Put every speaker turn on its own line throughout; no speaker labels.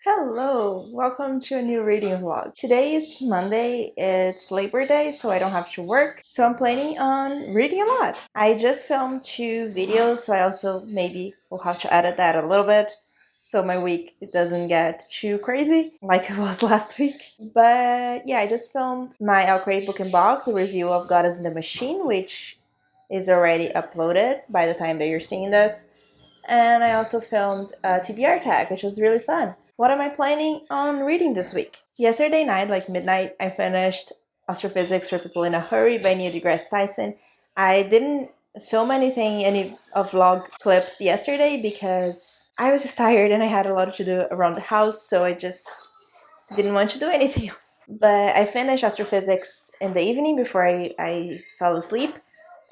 Hello, welcome to a new reading vlog. Today is Monday, it's Labor Day, so I don't have to work, so I'm planning on reading a lot. I just filmed 2 videos, so I also maybe will have to edit that a little bit, so my week it doesn't get too crazy like it was last week. But yeah, I just filmed my I'll Create Book and Box, a review of Goddess in the Machine, which is already uploaded by the time that you're seeing this. And I also filmed a TBR tag, which was really fun. What am I planning on reading this week? Yesterday night, like midnight, I finished Astrophysics for People in a Hurry by Neil deGrasse Tyson. I didn't film any vlog clips yesterday because I was just tired and I had a lot to do around the house, so I just didn't want to do anything else. But I finished Astrophysics in the evening before I fell asleep,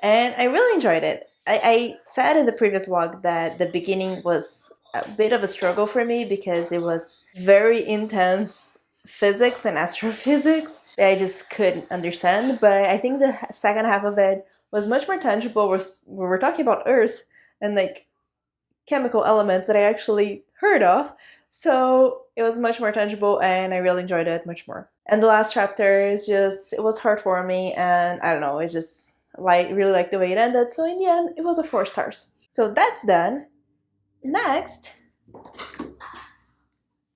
and I really enjoyed it. I said in the previous vlog that the beginning was a bit of a struggle for me because it was very intense physics and astrophysics that I just couldn't understand. But I think the second half of it was much more tangible. We were talking about Earth and like chemical elements that I actually heard of. So it was much more tangible and I really enjoyed it much more. And the last chapter is just, it was heartwarming and I don't know, it just really like the way it ended, so in the end it was a 4 stars. So that's done. Next,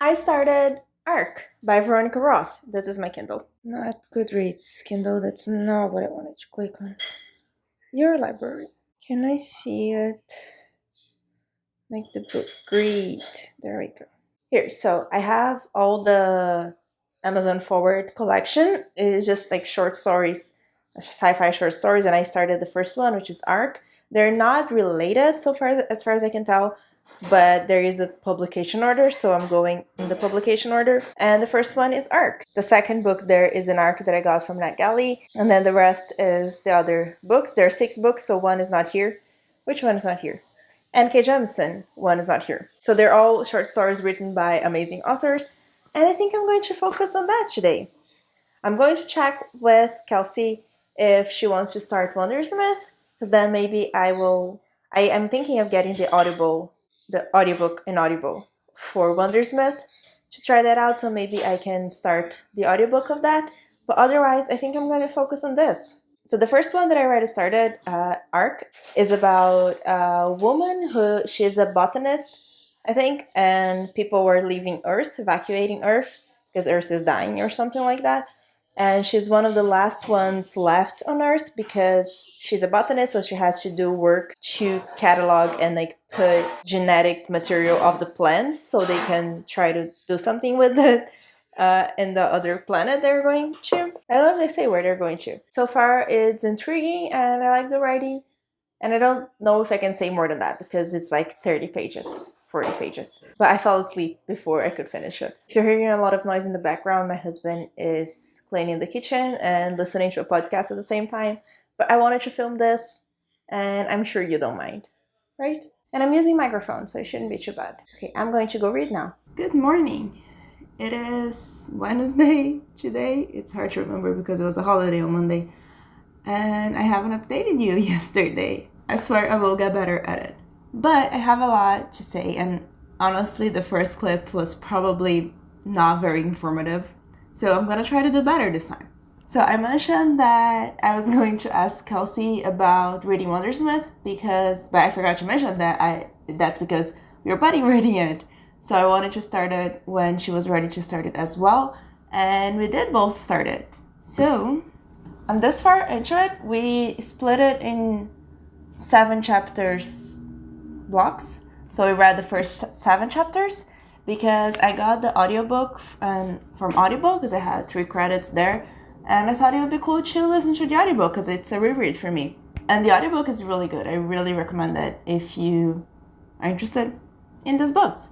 I started Arc by Veronica Roth. This is my Kindle. Not Goodreads Kindle, that's not what I wanted to click on. Your library. Can I see it? Make the book read. There we go. Here, so I have all the Amazon Forward collection. It's just like short stories, sci-fi short stories, and I started the first one, which is Arc. They're not related so far as I can tell, but there is a publication order, so I'm going in the publication order. And the first one is Arc. The second book there is an Arc that I got from NetGalley, and then the rest is the other books. There are 6 books, so one is not here. Which one is not here? N.K. Jemisin, one is not here. So they're all short stories written by amazing authors, and I think I'm going to focus on that today. I'm going to check with Kelsey if she wants to start Wundersmith, because then maybe I am thinking of getting the audiobook in Audible for Wundersmith to try that out, so maybe I can start the audiobook of that. But otherwise, I think I'm going to focus on this. So the first one that I already started, Arc, is about a woman she's a botanist, I think, and people were leaving Earth, evacuating Earth, because Earth is dying or something like that. And she's one of the last ones left on Earth because she's a botanist, so she has to do work to catalog and like put genetic material of the plants so they can try to do something with it in the other planet they're going to. I don't know if they say where they're going to. So far, it's intriguing and I like the writing. And I don't know if I can say more than that because it's like 30 pages, 40 pages. But I fell asleep before I could finish it. If you're hearing a lot of noise in the background, my husband is cleaning the kitchen and listening to a podcast at the same time. But I wanted to film this and I'm sure you don't mind, right? And I'm using microphone, so it shouldn't be too bad. Okay, I'm going to go read now. Good morning. It is Wednesday today. It's hard to remember because it was a holiday on Monday. And I haven't updated you yesterday. I swear I will get better at it. But I have a lot to say, and honestly, the first clip was probably not very informative. So I'm gonna try to do better this time. So I mentioned that I was going to ask Kelsey about reading Wundersmith but I forgot to mention that that's because we were buddy reading it. So I wanted to start it when she was ready to start it as well. And we did both start it. So I'm this far into it. We split it in 7 chapters blocks. So we read the first 7 chapters because I got the audiobook from Audible because I had 3 credits there. And I thought it would be cool to listen to the audiobook because it's a reread for me. And the audiobook is really good. I really recommend it if you are interested in these books.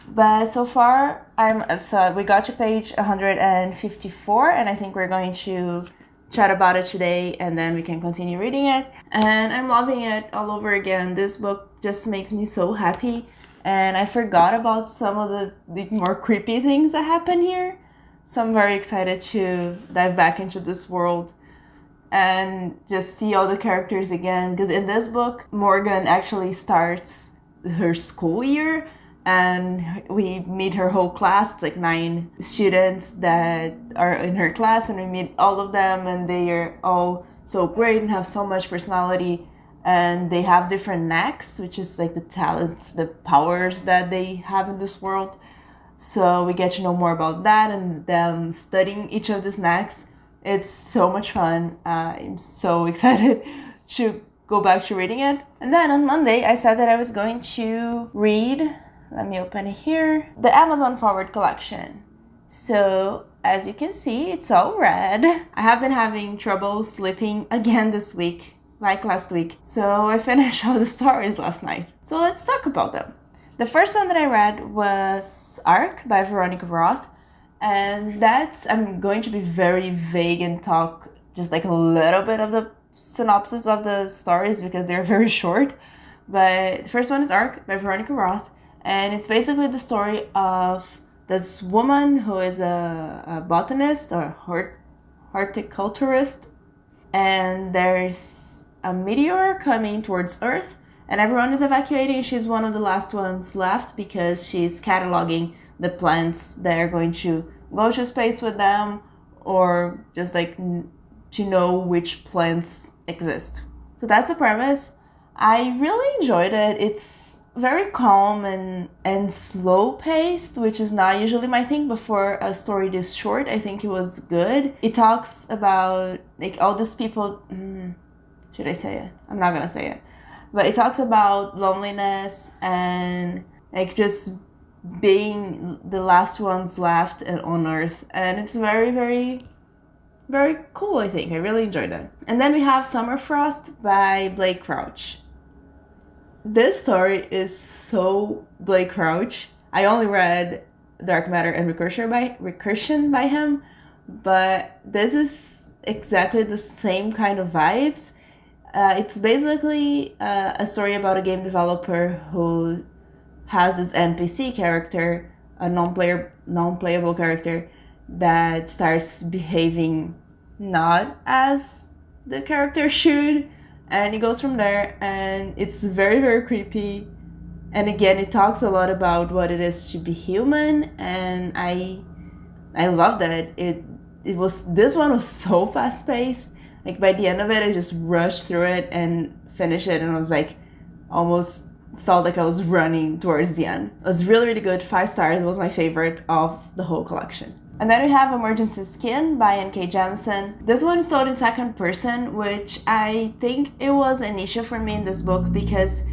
But so far, we got to page 154 and I think we're going to chat about it today and then we can continue reading it. And I'm loving it all over again. This book just makes me so happy and I forgot about some of the more creepy things that happen here. So I'm very excited to dive back into this world and just see all the characters again. Because in this book, Morgan actually starts her school year and we meet her whole class. It's like 9 students that are in her class, and we meet all of them, and they are all so great and have so much personality, and they have different knacks, which is like the talents, the powers that they have in this world. So we get to know more about that and them studying each of these knacks. It's so much fun. I'm so excited to go back to reading it. And then on Monday, I said that I was going to read, let me open it here, the Amazon Forward collection. So as you can see, it's all red. I have been having trouble sleeping again this week, like last week. So I finished all the stories last night. So let's talk about them. The first one that I read was Arc by Veronica Roth. And I'm going to be very vague and talk just like a little bit of the synopsis of the stories because they're very short. But the first one is Arc by Veronica Roth. And it's basically the story of this woman who is a botanist or horticulturist. And there's a meteor coming towards Earth. And everyone is evacuating. She's one of the last ones left because she's cataloging the plants that are going to go to space with them, or just like to know which plants exist. So that's the premise. I really enjoyed it. It's very calm and slow paced, which is not usually my thing, but for a story this short, I think it was good. It talks about like all these people, should I say it? I'm not gonna say it. But it talks about loneliness and like just being the last ones left on Earth. And it's very, very, very cool, I think. I really enjoyed it. And then we have Summer Frost by Blake Crouch. This story is so Blake Crouch. I only read Dark Matter and Recursion by him, but this is exactly the same kind of vibes. It's basically a story about a game developer who has this NPC character, a non-playable character, that starts behaving not as the character should, and it goes from there, and it's very, very creepy. And again, it talks a lot about what it is to be human, and I love that. This one was so fast-paced. Like by the end of it, I just rushed through it and finished it, and I was like, almost felt like I was running towards the end. It was really, really good. 5 stars. It was my favorite of the whole collection. And then we have Emergency Skin by N.K. Jemisin. This one is told in second person, which I think it was an issue for me in this book because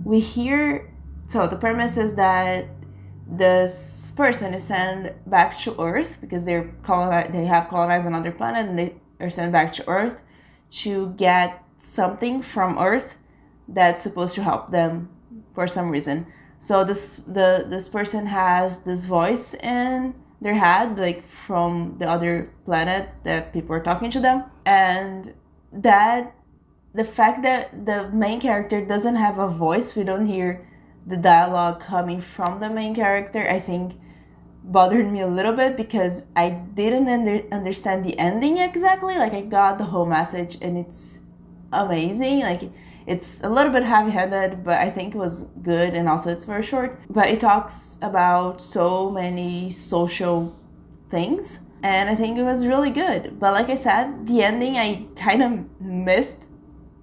we hear, so the premise is that this person is sent back to Earth because they have colonized another planet, and they are sent back to Earth to get something from Earth that's supposed to help them for some reason. So this person has this voice in their head, like from the other planet that people are talking to them, and that the fact that the main character doesn't have a voice, we don't hear the dialogue coming from the main character, I think bothered me a little bit because I didn't understand the ending exactly. Like I got the whole message and it's amazing. Like it's a little bit heavy-handed, but I think it was good, and also it's very short. But it talks about so many social things, and I think it was really good. But like I said, the ending, I kind of missed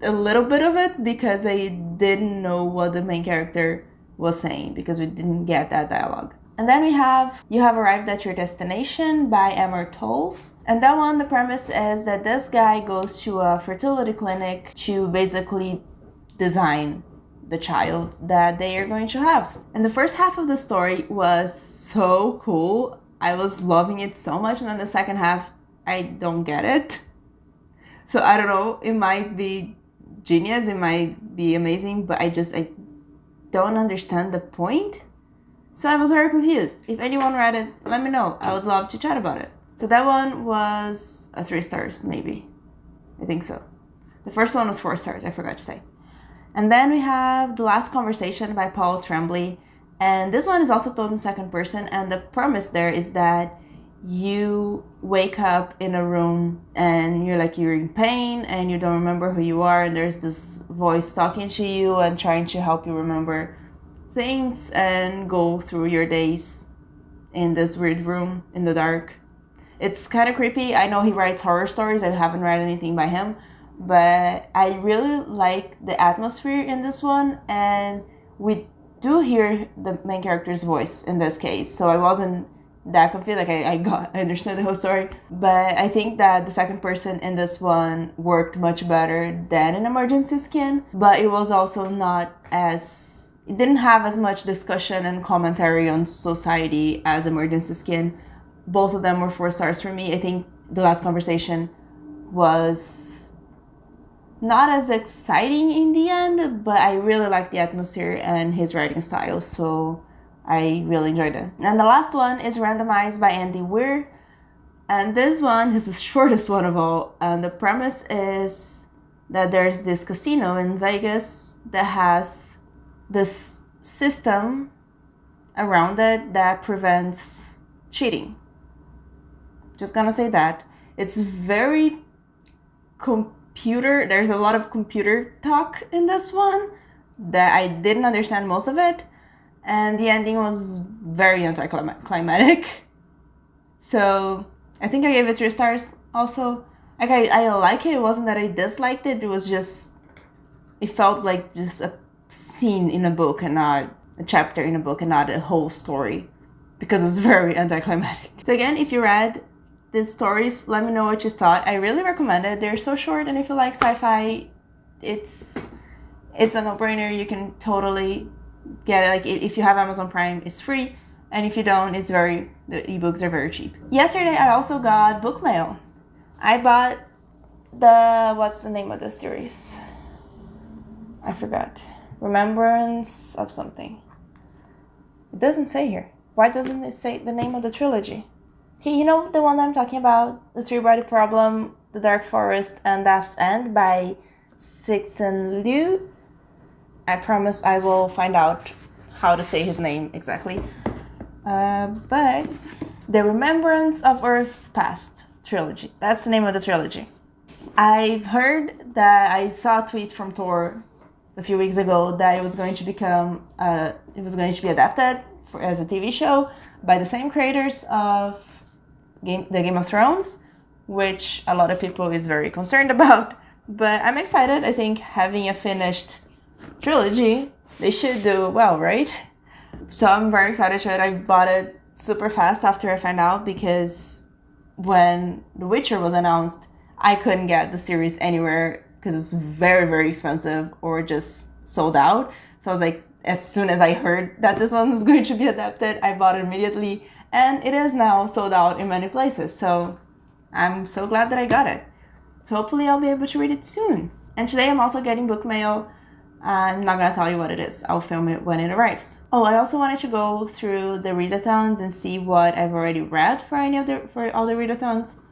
a little bit of it because I didn't know what the main character was saying because we didn't get that dialogue. And then we have You Have Arrived at Your Destination by Emmer Tolls. And that one, the premise is that this guy goes to a fertility clinic to basically design the child that they are going to have. And the first half of the story was so cool. I was loving it so much. And then the second half, I don't get it. So I don't know, it might be genius, it might be amazing, but I don't understand the point. So I was very confused. If anyone read it, let me know. I would love to chat about it. So that one was a 3 stars, maybe. I think so. The first one was 4 stars, I forgot to say. And then we have The Last Conversation by Paul Tremblay. And this one is also told in second person. And the premise there is that you wake up in a room and you're in pain and you don't remember who you are. And there's this voice talking to you and trying to help you remember things and go through your days in this weird room in the dark. It's kind of creepy. I know he writes horror stories. I haven't read anything by him, but I really like the atmosphere in this one, and we do hear the main character's voice in this case, so I wasn't that confused. Like I understood the whole story, but I think that the second person in this one worked much better than in Emergency Skin, but it was also not as, it didn't have as much discussion and commentary on society as Emergency Skin. Both of them were 4 stars for me. I think The Last Conversation was not as exciting in the end, but I really liked the atmosphere and his writing style, so I really enjoyed it. And the last one is Randomized by Andy Weir. And this one is the shortest one of all. And the premise is that there's this casino in Vegas that has this system around it that prevents cheating. Just gonna say that. It's very computer. There's a lot of computer talk in this one that I didn't understand most of it. And the ending was very anticlimactic. So I think I gave it 3 stars also. Like I like it. It wasn't that I disliked it. It was just, it felt like just a scene in a book and not a chapter in a book and not a whole story, because it was very anticlimactic. So again, if you read these stories, let me know what you thought. I really recommend it. They're so short, and if you like sci-fi, it's a no-brainer. You can totally get it. Like if you have Amazon Prime, it's free, and if you don't, the ebooks are very cheap. Yesterday I also got book mail. I bought what's the name of the series? I forgot. Remembrance of something. It doesn't say here. Why doesn't it say the name of the trilogy? You know the one that I'm talking about? The Three-Body Problem, The Dark Forest, and Death's End by Cixin Liu. I promise I will find out how to say his name exactly. But The Remembrance of Earth's Past trilogy. That's the name of the trilogy. I've heard that, I saw a tweet from Thor a few weeks ago that it was going to become, it was going to be adapted as a TV show by the same creators of the Game of Thrones, which a lot of people is very concerned about. But I'm excited. I think having a finished trilogy, they should do well, right? So I'm very excited. I bought it super fast after I found out, because when The Witcher was announced, I couldn't get the series anywhere because it's very, very expensive or just sold out. So I was like, as soon as I heard that this one was going to be adapted, I bought it immediately, and it is now sold out in many places. So I'm so glad that I got it. So hopefully I'll be able to read it soon. And today I'm also getting book mail. I'm not gonna tell you what it is. I'll film it when it arrives. Oh, I also wanted to go through the readathons and see what I've already read for all the readathons,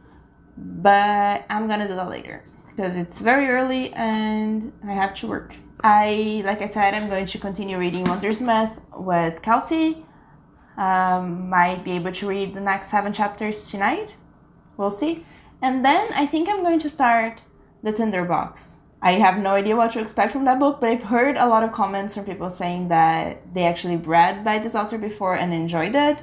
but I'm gonna do that later because it's very early and I have to work. Like I said, I'm going to continue reading Wundersmith with Kelsey. Might be able to read the next 7 chapters tonight. We'll see. And then I think I'm going to start the Tinderbox. I have no idea what to expect from that book, but I've heard a lot of comments from people saying that they actually read by this author before and enjoyed it.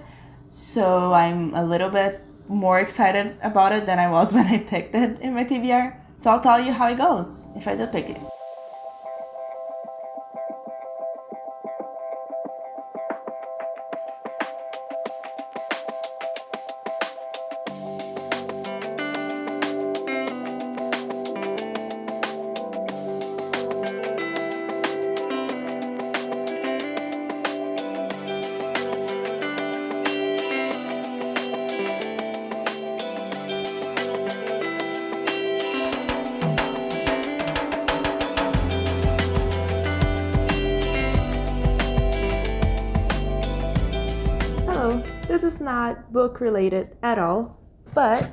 So I'm a little bit more excited about it than I was when I picked it in my TBR. So I'll tell you how it goes if I do pick it. This is not book related at all, but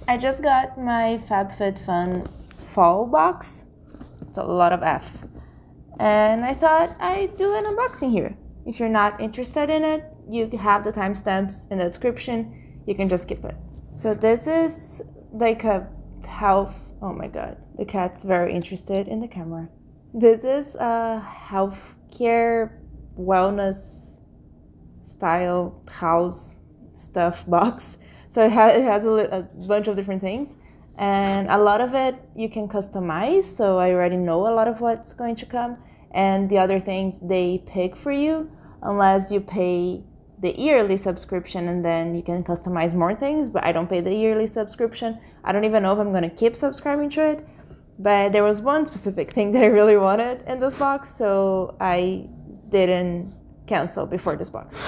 I just got my FabFitFun fall box. It's a lot of F's. And I thought I'd do an unboxing here. If you're not interested in it, you have the timestamps in the description. You can just skip it. So this is like a health, oh my god, the cat's very interested in the camera. This is a health care wellness style house stuff box. So it has a bunch of different things, and a lot of it you can customize, so I already know a lot of what's going to come, and the other things they pick for you unless you pay the yearly subscription, and then you can customize more things. But I don't pay the yearly subscription. I don't even know if I'm going to keep subscribing to it, but there was one specific thing that I really wanted in this box, so I didn't cancel before this box.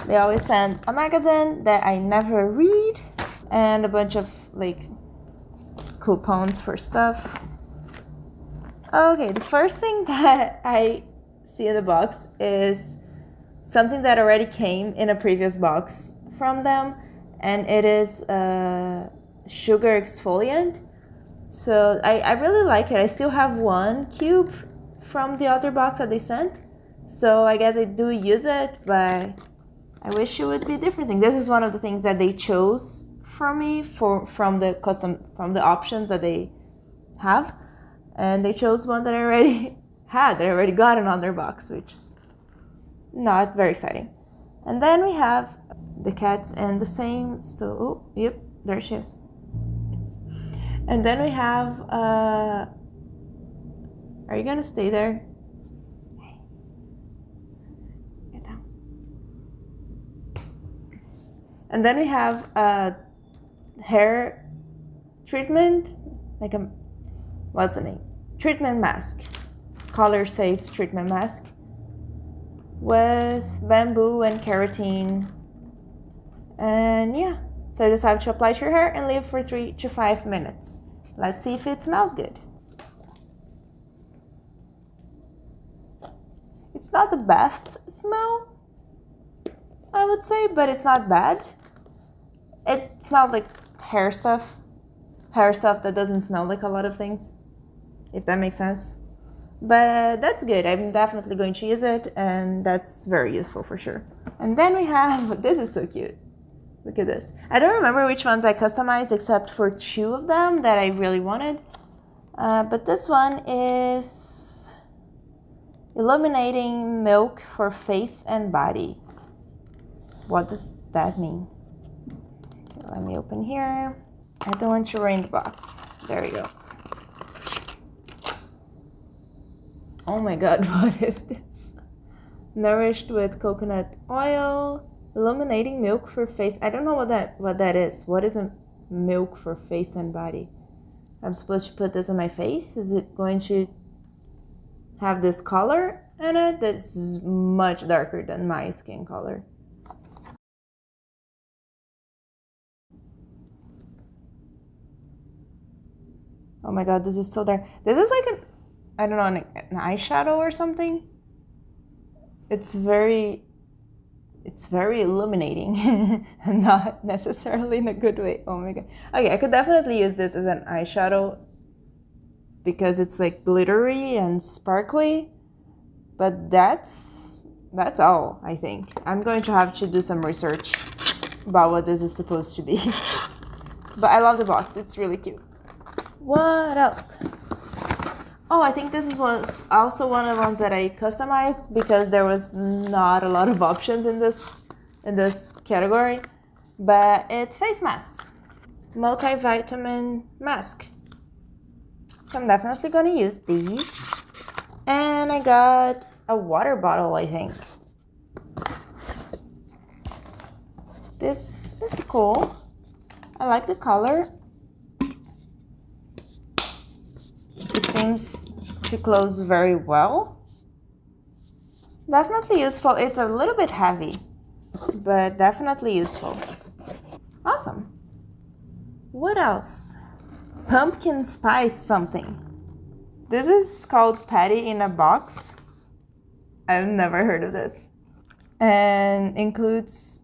They always send a magazine that I never read and a bunch of like coupons for stuff. Okay, the first thing that I see in the box is something that already came in a previous box from them, and it is a sugar exfoliant. So I really like it. I still have one cube from the other box that they sent, so I guess I do use it, but I wish it would be a different thing. This is one of the things that they chose for me from the options that they have, and they chose one that I already had, that I already got in on their box, which is not very exciting. And then we have the cats in the same still. Oh, yep, there she is. And then we have are you gonna stay there? Get down. And then we have a hair treatment, like a, what's the name? Treatment mask, color safe treatment mask with bamboo and keratin. And yeah, so you just have to apply to your hair and leave for 3 to 5 minutes. Let's see if it smells good. It's not the best smell, I would say, but it's not bad. It smells like hair stuff that doesn't smell like a lot of things, if that makes sense. But that's good. I'm definitely going to use it, and that's very useful for sure. And then we have, this is so cute. Look at this. I don't remember which ones I customized except for 2 of them that I really wanted. But this one is illuminating milk for face and body. What does that mean? Okay, let me open here. I don't want to ruin the box. There we go. Oh my god, what is this? Nourished with coconut oil, illuminating milk for face. I don't know what that is. What is a milk for face and body? I'm supposed to put this on my face? Is it going to have this color in it that's much darker than my skin color? Oh my god, this is so dark. This is like I don't know, an eyeshadow or something. It's very illuminating, not necessarily in a good way. Oh my god. Okay, I could definitely use this as an eyeshadow because it's like glittery and sparkly, but that's all, I think. I'm going to have to do some research about what this is supposed to be. But I love the box, it's really cute. What else? Oh, I think this was also one of the ones that I customized because there was not a lot of options in this category, but it's face masks. Multivitamin mask. So I'm definitely gonna use these. And I got a water bottle, I think. This is cool. I like the color. It seems to close very well. Definitely useful. It's a little bit heavy, but definitely useful. Awesome. What else? Pumpkin spice something. This is called Patty in a Box. I've never heard of this. And includes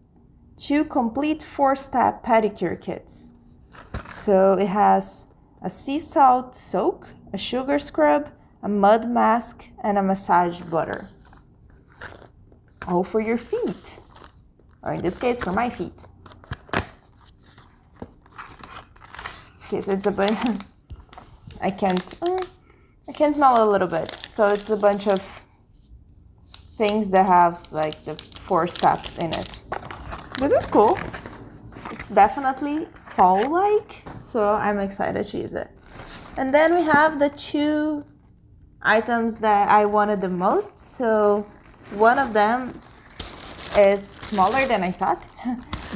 2 complete 4-step pedicure kits. So it has a sea salt soak, a sugar scrub, a mud mask, and a massage butter. All for your feet. Or in this case, for my feet. Okay, so it's a bunch. I can smell a little bit. So it's a bunch of things that have like the 4 steps in it. This is cool. It's definitely fall-like, so I'm excited to use it. And then we have the 2 items that I wanted the most. So one of them is smaller than I thought,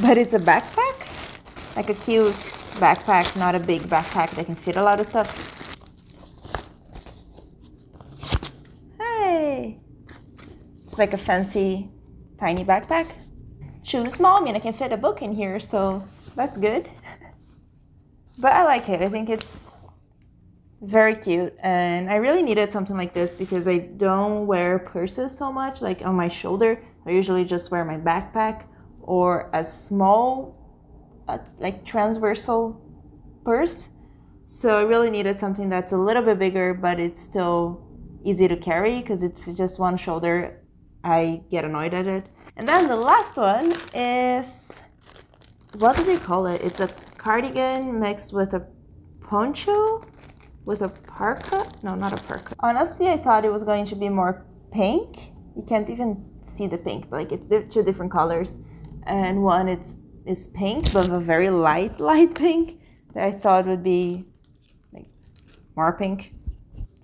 but it's a backpack, like a cute backpack, not a big backpack that can fit a lot of stuff. Hey! It's like a fancy, tiny backpack. Too small, I mean I can fit a book in here, so that's good. But I like it. I think it's very cute, and I really needed something like this because I don't wear purses so much, like on my shoulder. I usually just wear my backpack or a small, like transversal purse. So I really needed something that's a little bit bigger, but it's still easy to carry because it's just one shoulder. I get annoyed at it. And then the last one is, what do they call it? It's a cardigan mixed with a poncho, with a parka? No, not a parka. Honestly, I thought it was going to be more pink. You can't even see the pink, but like it's 2 different colors. And one is pink, but a very light pink that I thought would be like more pink.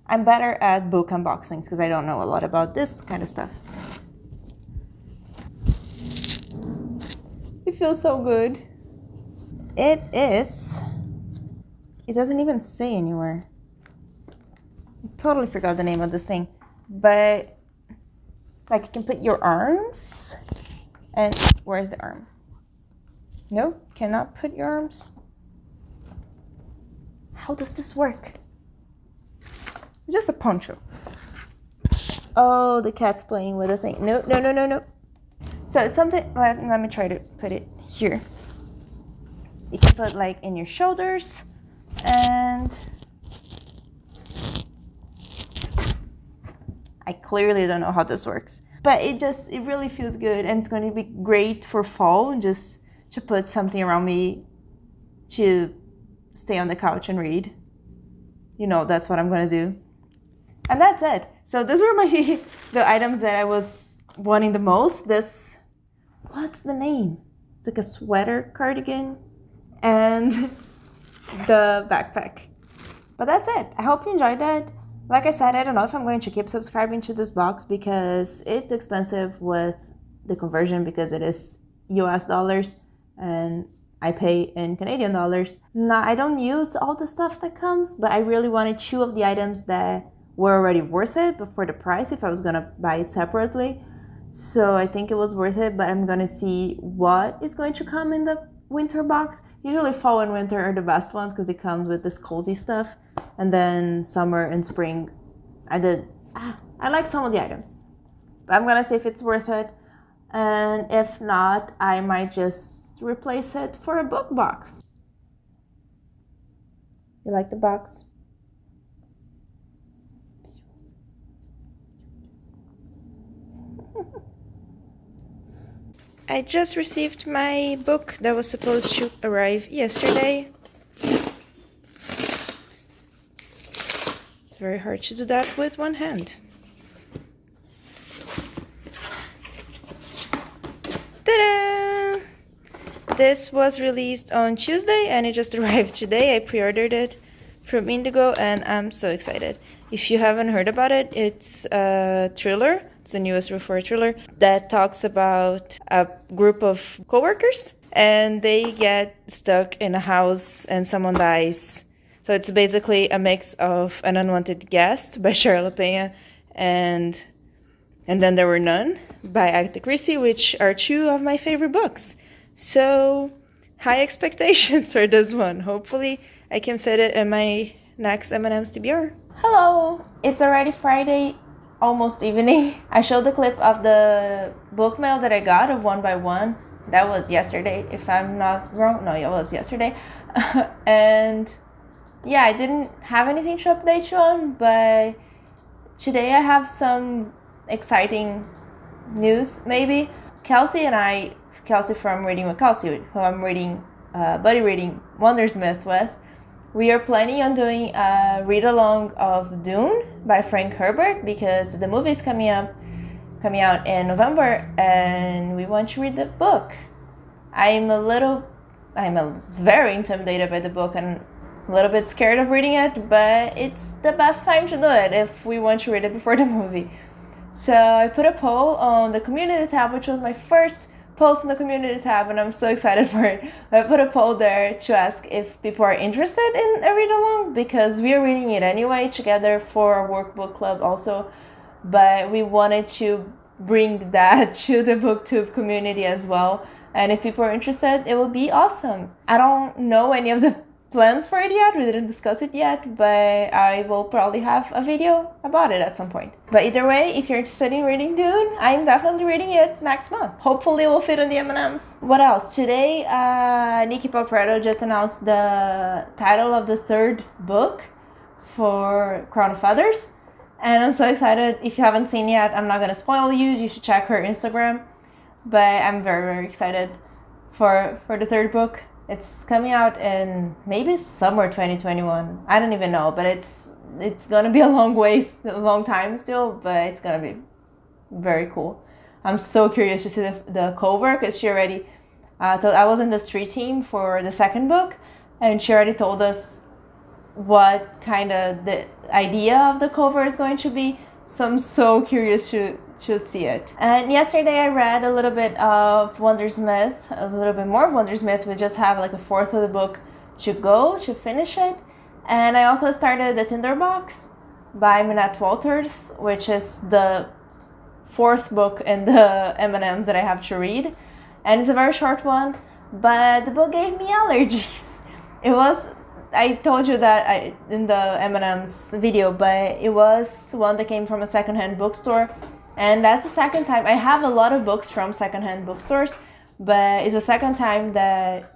I'm better at book unboxings because I don't know a lot about this kind of stuff. It feels so good. It doesn't even say anywhere. I totally forgot the name of this thing. But like you can put your arms, and where's the arm? No, cannot put your arms. How does this work? It's just a poncho. Oh, the cat's playing with the thing. No. So it's something, let me try to put it here. You can put like in your shoulders, and I clearly don't know how this works, but it really feels good, and it's going to be great for fall, just to put something around me to stay on the couch and read. You know, that's what I'm going to do. And that's it. So these were the items that I was wanting the most. This, what's the name? It's like a sweater cardigan and the backpack. But that's it. I hope you enjoyed that. Like I said, I don't know if I'm going to keep subscribing to this box because it's expensive with the conversion because it is US dollars and I pay in Canadian dollars. Now, I don't use all the stuff that comes, but I really wanted 2 of the items that were already worth it, but for the price if I was gonna buy it separately. So I think it was worth it, but I'm gonna see what is going to come in the winter box. Usually fall and winter are the best ones because it comes with this cozy stuff. And then summer and spring, I like some of the items. But I'm gonna see if it's worth it. And if not, I might just replace it for a book box. You like the box? I just received my book that was supposed to arrive yesterday. It's very hard to do that with one hand. Ta-da! This was released on Tuesday and it just arrived today. I pre-ordered it from Indigo and I'm so excited. If you haven't heard about it, it's a thriller. It's a newest for thriller that talks about a group of coworkers and they get stuck in a house and someone dies. So it's basically a mix of An Unwanted Guest by Charlotte Pena and Then There Were None by Agatha Christie, which are 2 of my favorite books. So high expectations for this one. Hopefully I can fit it in my next M&ms TBR. Hello! It's already Friday, almost evening. I showed the clip of the book mail that I got of One by One. That was yesterday, if I'm not wrong. No, it was yesterday. And yeah, I didn't have anything to update you on, but today I have some exciting news, maybe. Kelsey from Reading with Kelsey, who I'm reading, buddy reading Wundersmith with, we are planning on doing a read-along of Dune by Frank Herbert because the movie is coming coming out in November, and we want to read the book. I'm very intimidated by the book and a little bit scared of reading it, but it's the best time to do it if we want to read it before the movie. So I put a poll on the community tab, which was my first post in the community tab, and I'm so excited for it. I put a poll there to ask if people are interested in a read along, because we are reading it anyway together for our workbook club also, but we wanted to bring that to the booktube community as well. And if people are interested, it will be awesome. I don't know any of the plans for it yet, we didn't discuss it yet, but I will probably have a video about it at some point. But either way, if you're interested in reading Dune, I'm definitely reading it next month. Hopefully it will fit on the M&ms. What else? Today, Nikki Paparetto just announced the title of the third book for Crown of Feathers, and I'm so excited. If you haven't seen yet, I'm not gonna spoil you. You should check her Instagram, but I'm very, very excited for the third book. It's coming out in maybe summer 2021. I don't even know, but it's gonna be a long time still, but it's gonna be very cool. I'm so curious to see the cover, because she already I was in the street team for the second book, and she already told us what kind of the idea of the cover is going to be. So I'm so curious to see it. And yesterday I read a little bit of Wundersmith, a little bit more of Wundersmith. We just have like a fourth of the book to go to finish it. And I also started the Tinderbox by Minette Walters, which is the fourth book in the M&ms that I have to read. And it's a very short one, but the book gave me allergies. I told you that in the M&ms video, but it was one that came from a secondhand bookstore. And that's the second time. I have a lot of books from secondhand bookstores, but it's the second time that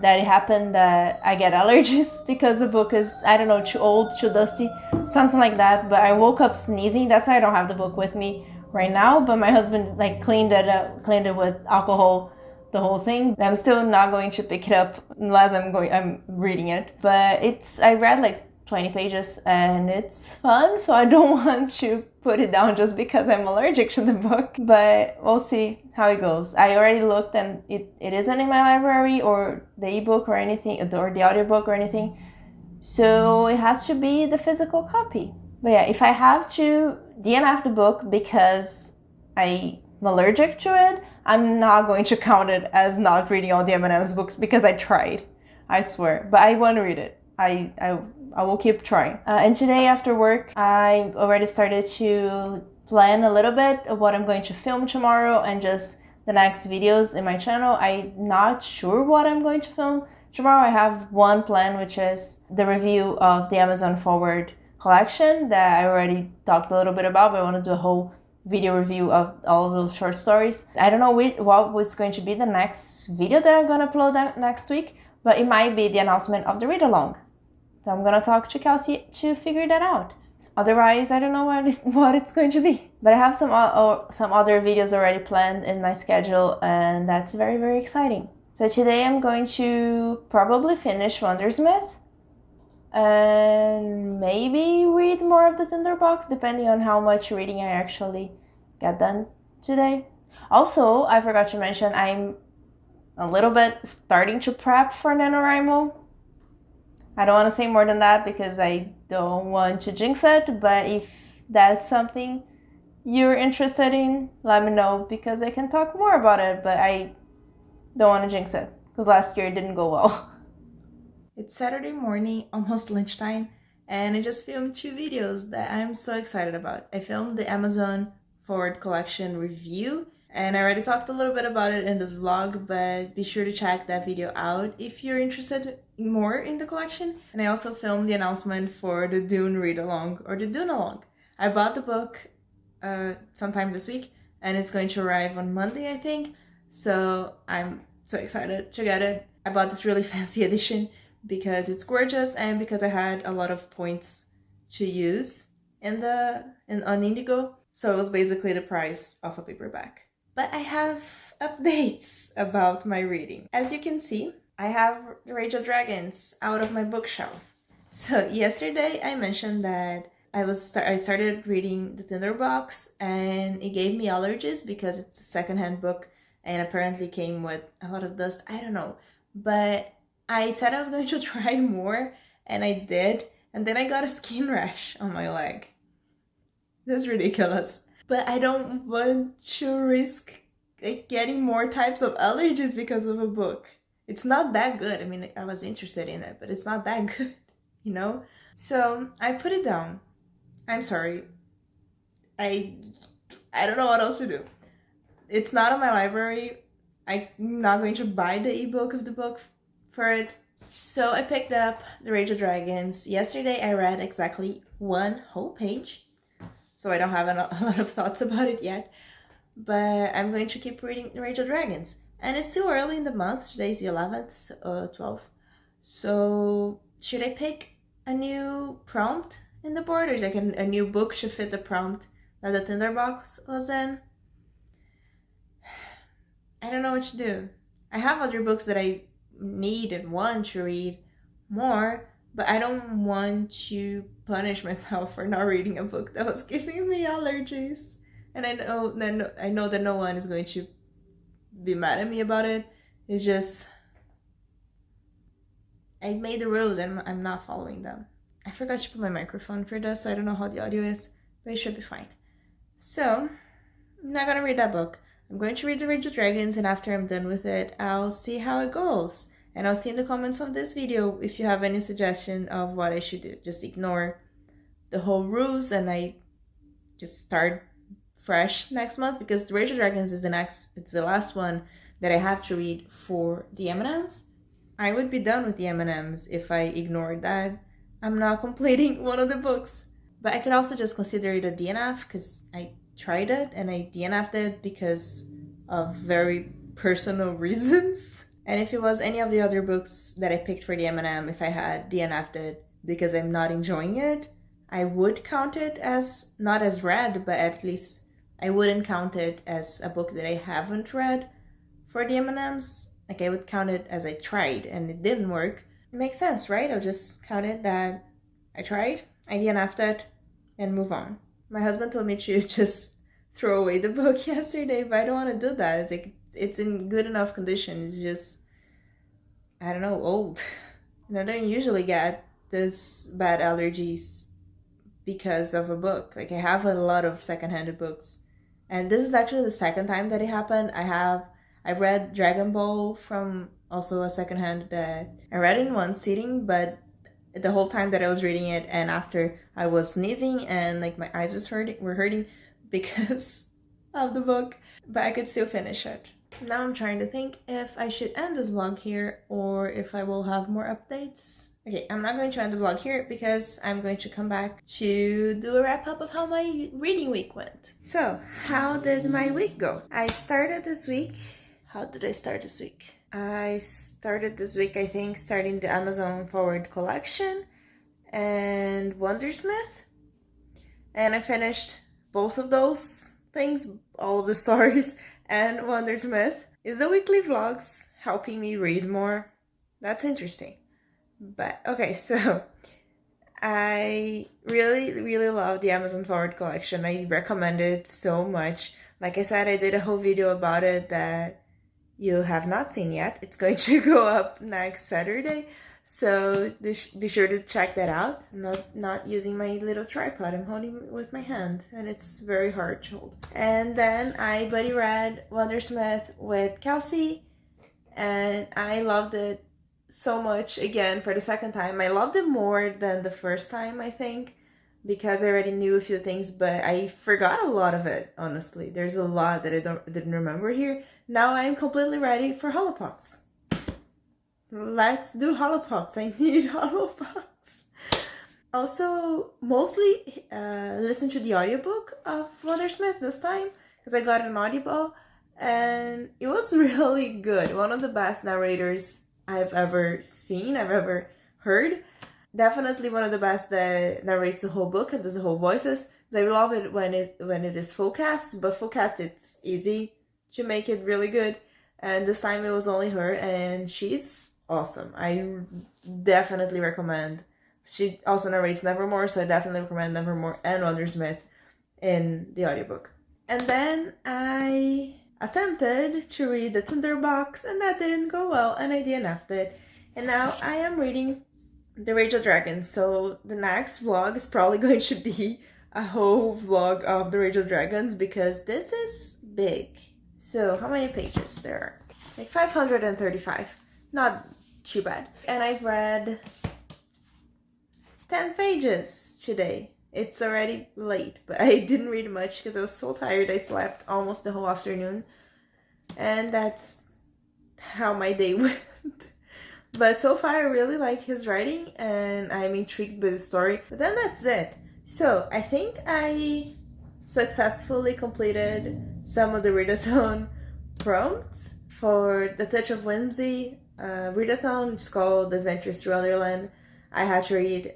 it happened that I get allergies because the book is, I don't know, too old, too dusty, something like that. But I woke up sneezing. That's why I don't have the book with me right now. But my husband cleaned it with alcohol, the whole thing. I'm still not going to pick it up unless I'm reading it. But I read 20 pages and it's fun, so I don't want to put it down just because I'm allergic to the book. But we'll see how it goes. I already looked, and it isn't in my library or the ebook or anything, or the audiobook or anything. So it has to be the physical copy. But yeah, if I have to DNF the book because I'm allergic to it, I'm not going to count it as not reading all the M&ms books, because I tried. I swear. But I want to read it. I will keep trying. And today after work, I already started to plan a little bit of what I'm going to film tomorrow and just the next videos in my channel. I'm not sure what I'm going to film tomorrow. I have one plan, which is the review of the Amazon Forward collection that I already talked a little bit about, but I want to do a whole video review of all of those short stories. I don't know what was going to be the next video that I'm going to upload next week, but it might be the announcement of the read-along. So I'm gonna talk to Kelsey to figure that out. Otherwise, I don't know what it's going to be. But I have some other videos already planned in my schedule, and that's very, very exciting. So today I'm going to probably finish Wundersmith and maybe read more of the Tinderbox, depending on how much reading I actually get done today. Also, I forgot to mention, I'm a little bit starting to prep for NaNoWriMo. I don't want to say more than that because I don't want to jinx it, but if that's something you're interested in, let me know, because I can talk more about it, but I don't want to jinx it because last year it didn't go well. It's Saturday morning, almost lunchtime, and I just filmed 2 videos that I'm so excited about. I filmed the Amazon Forward Collection review, and I already talked a little bit about it in this vlog, but be sure to check that video out if you're interested more in the collection. And I also filmed the announcement for the Dune read-along, or the Dune-along. I bought the book sometime this week, and it's going to arrive on Monday, I think. So I'm so excited to get it. I bought this really fancy edition because it's gorgeous and because I had a lot of points to use on Indigo. So it was basically the price of a paperback. But I have updates about my reading. As you can see, I have Rage of Dragons out of my bookshelf. So yesterday I mentioned that I started reading the Tinderbox, and it gave me allergies because it's a secondhand book and apparently came with a lot of dust. I don't know, but I said I was going to try more, and I did, and then I got a skin rash on my leg. That's ridiculous. But I don't want to risk getting more types of allergies because of a book. It's not that good. I mean, I was interested in it, but it's not that good, you know? So I put it down. I'm sorry. I don't know what else to do. It's not on my library. I'm not going to buy the ebook of the book for it. So I picked up The Rage of Dragons. Yesterday I read exactly one whole page. So I don't have a lot of thoughts about it yet. But I'm going to keep reading The Rage of Dragons. And it's still early in the month. Today's the 11th, 12th. So should I pick a new prompt in the board, or like a new book should fit the prompt that the Tinderbox was in? I don't know what to do. I have other books that I need and want to read more, but I don't want to punish myself for not reading a book that was giving me allergies. And I know that no one is going to be mad at me about it. It's just, I made the rules and I'm not following them. I forgot to put my microphone for this, so I don't know how the audio is, but it should be fine. So, I'm not gonna read that book. I'm going to read The Rage of Dragons, and after I'm done with it, I'll see how it goes. And I'll see in the comments of this video if you have any suggestion of what I should do. Just ignore the whole rules and I just start fresh next month, because The Rage of Dragons is it's the last one that I have to read for the M&ms. I would be done with the M&ms if I ignored that. I'm not completing one of the books. But I could also just consider it a DNF, because I tried it and I DNF'd it because of very personal reasons. And if it was any of the other books that I picked for the M&M, if I had DNF'd it because I'm not enjoying it, I would count it as, not as read, but at least I wouldn't count it as a book that I haven't read for the M&Ms. Like, I would count it as I tried and it didn't work. It makes sense, right? I'll just count it that I tried, I DNF'd it, and move on. My husband told me to just throw away the book yesterday, but I don't want to do that. It's like, it's in good enough condition. It's just, I don't know, old. And I don't usually get this bad allergies because of a book. Like, I have a lot of secondhand books. And this is actually the second time that it happened. I read Dragon Ball from also a secondhand that I read in one sitting, but the whole time that I was reading it, and after I was sneezing and like my eyes were hurting because of the book, but I could still finish it. Now I'm trying to think if I should end this vlog here or if I will have more updates. Okay, I'm not going to end the vlog here because I'm going to come back to do a wrap up of how my reading week went. So, how did my week go? I started this week. How did I start this week? I started this week, I think, starting the Amazon Forward collection and Wundersmith. And I finished both of those things, all of the stories and Wundersmith. Is the weekly vlogs helping me read more? That's interesting. But okay, so I really love the Amazon Forward collection. I recommend it so much. Like I said, I did a whole video about it that you have not seen yet. It's going to go up next Saturday, so be sure to check that out. I'm not using my little tripod. I'm holding it with my hand, and it's very hard to hold. And then I buddy read Wundersmith with Kelsey, and I loved it so much again for the second time. I loved it more than the first time, I think, because I already knew a few things, but I forgot a lot of it, honestly. There's a lot that I didn't remember here. Now I'm completely ready for Holopox. Let's do Holopox. I need Holopox. Also, mostly listen to the audiobook of Wundersmith this time, because I got an Audible, and it was really good. One of the best narrators I've ever seen, I've ever heard. Definitely one of the best that narrates the whole book and does the whole voices. So I love it when it is full cast, but full cast it's easy to make it really good. And this time it was only her, and she's awesome. I definitely recommend She also narrates Nevermore, so I definitely recommend Nevermore and Wundersmith in the audiobook. And then I attempted to read the Tinderbox, and that didn't go well, and I DNF'd it. And now I am reading The Rage of Dragons, so the next vlog is probably going to be a whole vlog of The Rage of Dragons, because this is big. So how many pages there are? Like 535. Not too bad. And I've read 10 pages today. It's already late, but I didn't read much because I was so tired. I slept almost the whole afternoon, and that's how my day went. But so far I really like his writing and I'm intrigued by the story. But then that's it. So I think I successfully completed some of the readathon prompts for The Touch of Whimsy readathon, which is called Adventures Through Wonderland. I had to read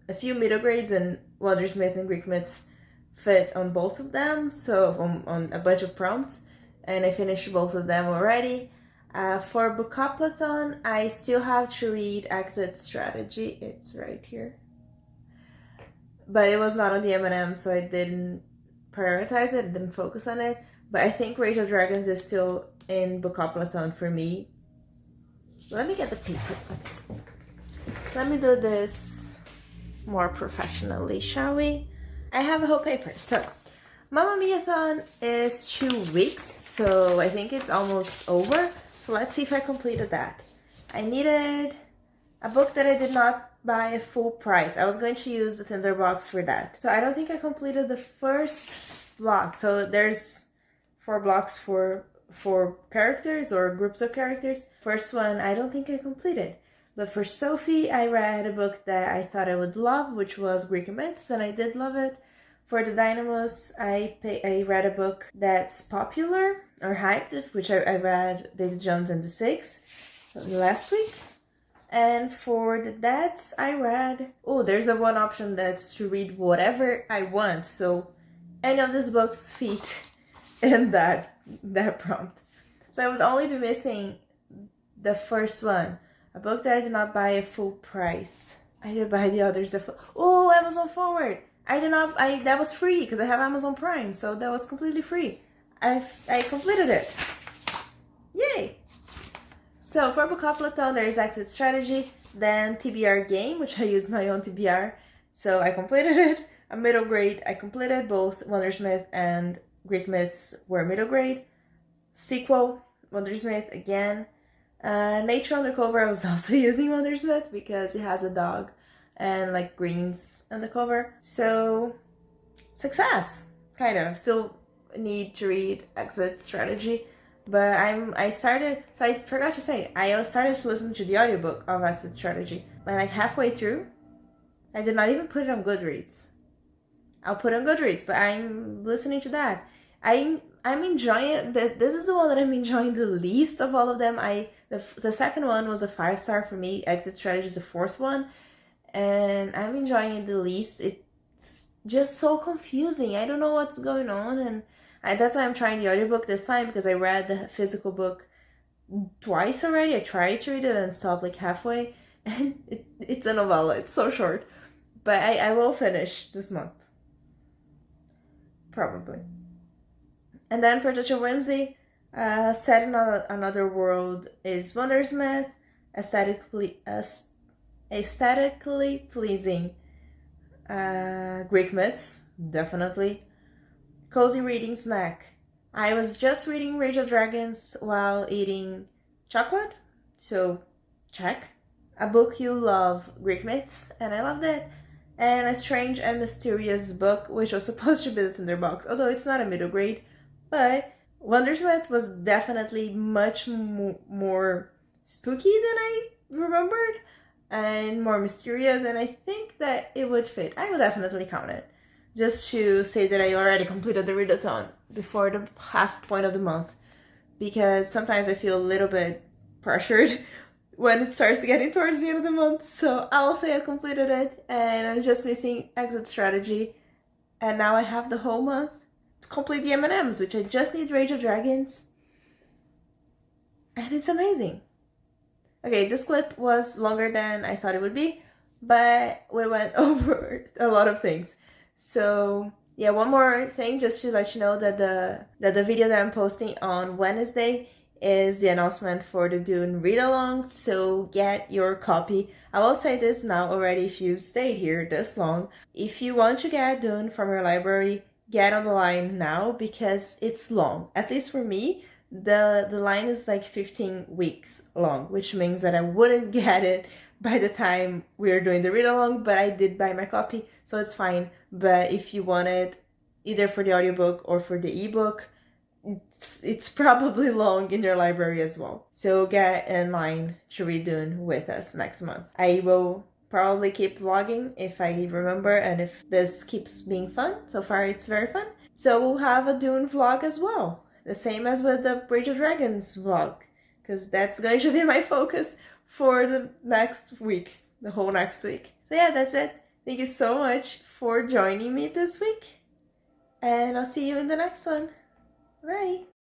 a few middle grades, and Wundersmith and Greek myths fit on both of them, so on a bunch of prompts, and I finished both of them already. For Bookaplathon, I still have to read Exit Strategy. It's right here. But it was not on the M&ms, so I didn't prioritize it, didn't focus on it. But I think Rage of Dragons is still in Bookaplathon for me. Let me get the paper. Let me do this more professionally, shall we? I have a whole paper. So Mamma Mia-thon is 2 weeks, so I think it's almost over. So let's see if I completed that. I needed a book that I did not buy at full price. I was going to use the Tinderbox for that. So I don't think I completed the first block. So there's 4 blocks for characters or groups of characters. First one, I don't think I completed. But for Sophie, I read a book that I thought I would love, which was Greek myths, and I did love it. For the Dynamos, I read a book that's popular or hyped, which I read Daisy Jones and the Six last week. And for the Dads, I read... Oh, there's a one option that's to read whatever I want. So any of these books fit in that prompt. So I would only be missing the first one. A book that I did not buy at full price. I did buy the others at full... Oh, Amazon Forward! That was free because I have Amazon Prime, so that was completely free. I completed it. Yay! So for Bookaplathon, there's Exit Strategy, then TBR Game, which I used my own TBR. So I completed it. A middle grade, I completed both Wundersmith and Greek Myths were middle grade. Sequel, Wundersmith again. Nature on the cover, I was also using Wundersmith because it has a dog and like greens on the cover. So success, kind of. Still need to read Exit Strategy, but I forgot to say, I started to listen to the audiobook of Exit Strategy, but like halfway through, I did not even put it on Goodreads. I'll put it on Goodreads, but I'm listening to that. I'm enjoying it. This is the one that I'm enjoying the least of all of them. The second one was a 5-star for me. Exit Strategy is the 4th one, and I'm enjoying it the least. It's just so confusing. I don't know what's going on, and that's why I'm trying the audiobook this time, because I read the physical book twice already. I tried to read it and stopped like halfway, and it's a novella. It's so short, but I will finish this month, probably. And then for Touch of Whimsy, Set in Another World is Wundersmith, aesthetically pleasing Greek myths, definitely. Cozy reading snack. I was just reading Rage of Dragons while eating chocolate, so check. A book you love, Greek myths, and I loved it. And a strange and mysterious book, which was supposed to be the Tinderbox, although it's not a middle grade. But Wundersmith was definitely much more spooky than I remembered and more mysterious, and I think that it would fit. I would definitely count it. Just to say that I already completed the readathon before the half point of the month, because sometimes I feel a little bit pressured when it starts getting towards the end of the month. So I'll say I completed it, and I'm just missing Exit Strategy, and now I have the whole month to complete the M&ms, which I just need Rage of Dragons, and it's amazing. Okay, this clip was longer than I thought it would be, but we went over a lot of things. So yeah, one more thing just to let you know that the video that I'm posting on Wednesday is the announcement for the Dune read along, so get your copy. I will say this now already if you stayed here this long. If you want to get Dune from your library, get on the line now because it's long. At least for me, the line is like 15 weeks long, which means that I wouldn't get it by the time we are doing the read along, but I did buy my copy, so it's fine. But if you want it either for the audiobook or for the ebook, it's probably long in your library as well. So get in line to read Dune with us next month. I will probably keep vlogging if I remember and if this keeps being fun. So far it's very fun. So we'll have a Dune vlog as well. The same as with the Bridge of Dragons vlog, because that's going to be my focus for the next week, the whole next week. So yeah, that's it. Thank you so much for joining me this week, and I'll see you in the next one. Bye!